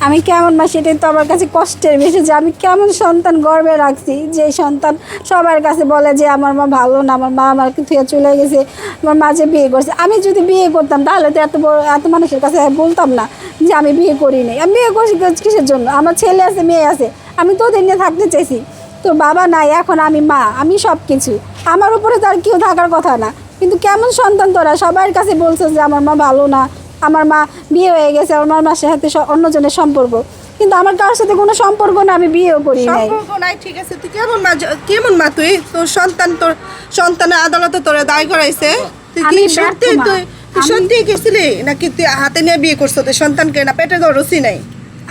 আমি কেমন মা সেটাই তো আমার কাছে কষ্টের বেশি, যে আমি কেমন সন্তান গর্বে রাখছি, যে সন্তান সবার কাছে বলে যে আমার মা ভালো না, আমার মা আমাকে থুয়ে চলে গেছে, আমার মা যে বিয়ে করছে। আমি যদি বিয়ে করতাম তাহলে তো এত মানুষের কাছে বলতাম না যে আমি বিয়ে করিনি। আমি বিয়ে করছি কিসের জন্য? আমার ছেলে আছে, মেয়ে আছে, আমি তো ওদের নিয়ে থাকতে চাইছি। তো বাবা নাই, এখন আমি মা, আমি সব কিছু, আমার উপরে তো আর কেউ থাকার কথা না। কিন্তু কেমন সন্তান তোরা, সবার কাছে বলছে যে আমার মা ভালো না, আমার মা বিয়ে হয়ে গেছে, আমার মার সাথে অন্যজনের সম্পর্ক, কিন্তু আমার কারোর সাথে কোনো সম্পর্ক না, আমি বিয়েও করি নাই। সম্পর্ক নাই, ঠিক আছে, তুই কেমন মা তুই? তোর সন্তানের আদালতে তোরে দায় করাইছে, তুই কি সত্যি তুই সত্যি গেছিলি নাকি তুই হাতে নিয়ে বিয়ে করছো তোর সন্তানকে, না পেটে ধরছি নাই?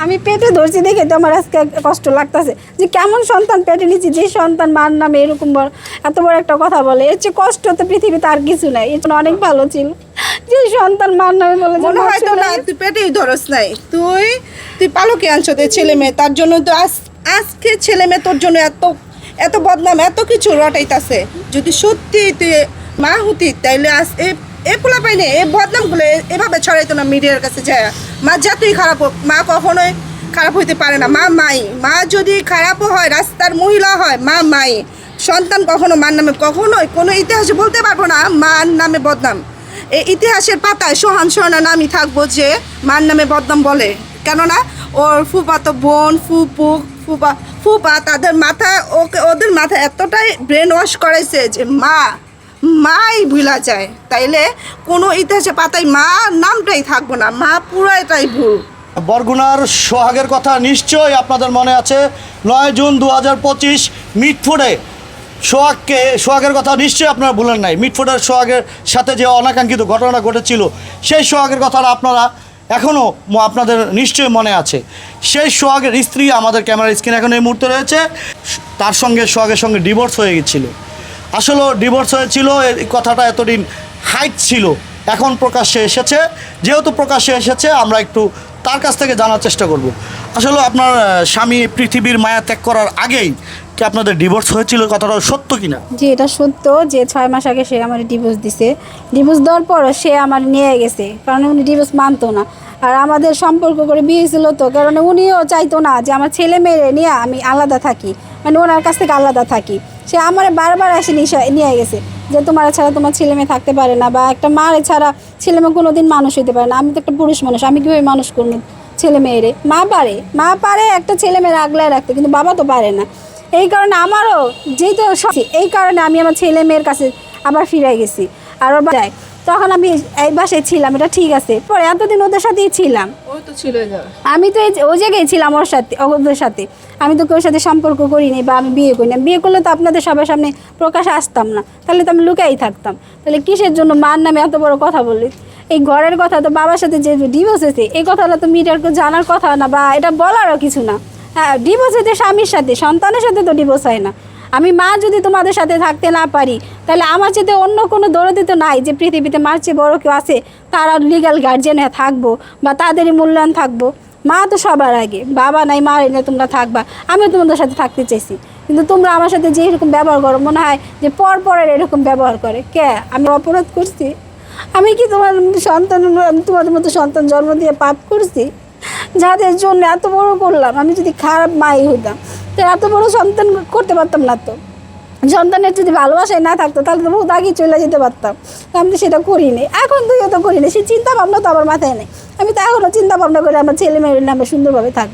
আমি পেটে ধরছি দেখে তো আমার আজকে কষ্ট লাগতেছে, যে কেমন সন্তান পেটে নিচ্ছি, যে সন্তান মার নামে এরকম এত বড় একটা কথা বলে। এর চেয়ে কষ্ট তো পৃথিবীতে আর কিছু নাই। এর জন্য অনেক ভালো ছিল যে সন্তান মার নামে বলে। মনে হয় তো না তুই পেটেই ধরস নাই, তুই পালকে আনছো তোর ছেলে মেয়ে, তার জন্য তো আজকে ছেলে মেয়ে তোর জন্য এত বদনাম, এত কিছু রটাইতাছে। যদি সত্যি তুই মা হতি তাইলে আজ এ পোলা পাইনি এই বদনামগুলো এভাবে ছড়াইতো না মিডিয়ার কাছে যায়। মা যতই খারাপ হোক, মা কখনোই খারাপ হইতে পারে না। মা যদি খারাপও হয়, রাস্তার মহিলা হয়, মাই। সন্তান কখনো মার নামে কখনোই কোনো ইতিহাসে বলতে পারবো না মার নামে বদনাম। এই ইতিহাসের পাতায় সোহান সোহানা নামই থাকবো যে মার নামে বদনাম বলে। কেননা ওর ফুফাতো বোন, ফুপা তাদের ওদের মাথা এতটাই ব্রেন ওয়াশ করাইছে যে মাই ভুলা যায়। তাইলে কোনো ইতিহাসে পাতায় মা নামটাই থাকবো না, মা পুরাটাই ভুল। বরগুনার সোহাগের কথা নিশ্চয়ই আপনাদের মনে আছে। 9 জুন 2025 মিটফোর্ডে সোহাগের কথা নিশ্চয়ই আপনারা ভুলেন নাই। মিটফোর্ডের সোহাগের সাথে যে অনাকাঙ্ক্ষিত ঘটনা ঘটেছিল, সেই সোহাগের কথা আপনারা এখনও আপনাদের নিশ্চয়ই মনে আছে। সেই সোহাগের স্ত্রী আমাদের ক্যামেরার স্ক্রিনে এখন এই মুহূর্তে রয়েছে। তার সঙ্গে সোহাগের সঙ্গে ডিভোর্স হয়ে গেছিলো। আসলে ডিভোর্স হয়েছিল, এই কথাটা এতদিন হাইট ছিল, এখন প্রকাশ্যে এসেছে। যেহেতু প্রকাশ্যে এসেছে, আমরা একটু তার কাছ থেকে জানার চেষ্টা করব। আসলে আপনার স্বামী পৃথিবীর মায়া ত্যাগ করার আগেই কি আপনাদের ডিভোর্স হয়েছিল, কথাটা সত্য কিনা? জি, এটা সত্য যে 6 মাস আগে সে আমার ডিভোর্স দিছে। ডিভোর্স দেওয়ার পর সে আমার নিয়ে গেছে, কারণ উনি ডিভোর্স মানতো না। আর আমাদের সম্পর্ক করে বিয়ে ছিল তো, কারণ উনিও চাইতো না যে আমার ছেলে মেয়ে নিয়ে আমি আলাদা থাকি, মানে ওনার কাছ থেকে আলাদা থাকি। সে আমার বারবার এসে নিয়ে গেছে যে তোমার ছাড়া তোমার ছেলে মেয়ে থাকতে পারে না, বা একটা মার ছাড়া ছেলে মেয়ে কোনো দিন মানুষ হইতে পারে না। আমি তো একটা পুরুষ মানুষ, আমি কীভাবে মানুষ করবো ছেলে মেয়েরে? মা পারে একটা ছেলে মেয়ের আগলায় রাখতে, কিন্তু বাবা তো পারে না। এই কারণে আমারও যেহেতু এই কারণে আমি আমার ছেলে মেয়ের কাছে আবার ফিরে গেছি। আর ওর বাসায় তখন আমি এই বাসায় ছিলাম, এটা ঠিক আছে। পরে এতদিন ওদের সাথেই ছিলাম, আমি তো ওই জায়গায় ছিলাম ওদের সাথে। আমি তো কেউ সাথে সম্পর্ক করিনি, বা আমি বিয়ে করিনি। বিয়ে করলে তো আপনাদের সবার সামনে প্রকাশে আসতাম না, তাহলে তো আমি লুকাই থাকতাম। তাহলে কিসের জন্য মার নামে এত বড় কথা বললি? এই ঘরের কথা তো, বাবার সাথে যে ডিভোর্স হয়েছে, এই কথাটা তো মিডিয়াকে জানার কথা না, বা এটা বলারও কিছু না। হ্যাঁ, ডিভোর্স হয়েছে স্বামীর সাথে, সন্তানের সাথে তো ডিভোর্স হয় না। আমি মা যদি তোমাদের সাথে থাকতে না পারি, তাহলে আমার সাথে অন্য কোনো দরদি তো নাই যে পৃথিবীতে মার চেয়ে বড় কেউ আছে, তারা লিগ্যাল গার্জিয়ান হয়ে থাকবো বা তাদেরই মূল্যায়ন থাকবো। মা তো সবার আগে, বাবা নাই, মা এনে তোমরা থাকবা। আমিও তোমাদের সাথে থাকতে চাইছি, কিন্তু তোমরা আমার সাথে যে এরকম ব্যবহার করো, মনে হয় যে পরের এরকম ব্যবহার করে। কে আমি অপরাধ করছি? আমি কি তোমাদের মতো সন্তান জন্ম দিয়ে পাপ করছি? যাদের জন্য এত বড় করলাম, আমি যদি খারাপ মাই হইতাম তো এত বড় সন্তান করতে পারতাম না। তো সন্তানের যদি ভালোবাসায় না থাকতো, তাহলে তো বহুত আগেই চলে যেতে পারতাম। আমি তো সেটা করিনি, এখন তুইও তো করিনি। সে চিন্তা ভাবনা তো আমার মাথায় নেই। আমি তো এখনও চিন্তা ভাবনা করে আমার ছেলে মেয়ের নামে সুন্দরভাবে থাকবো।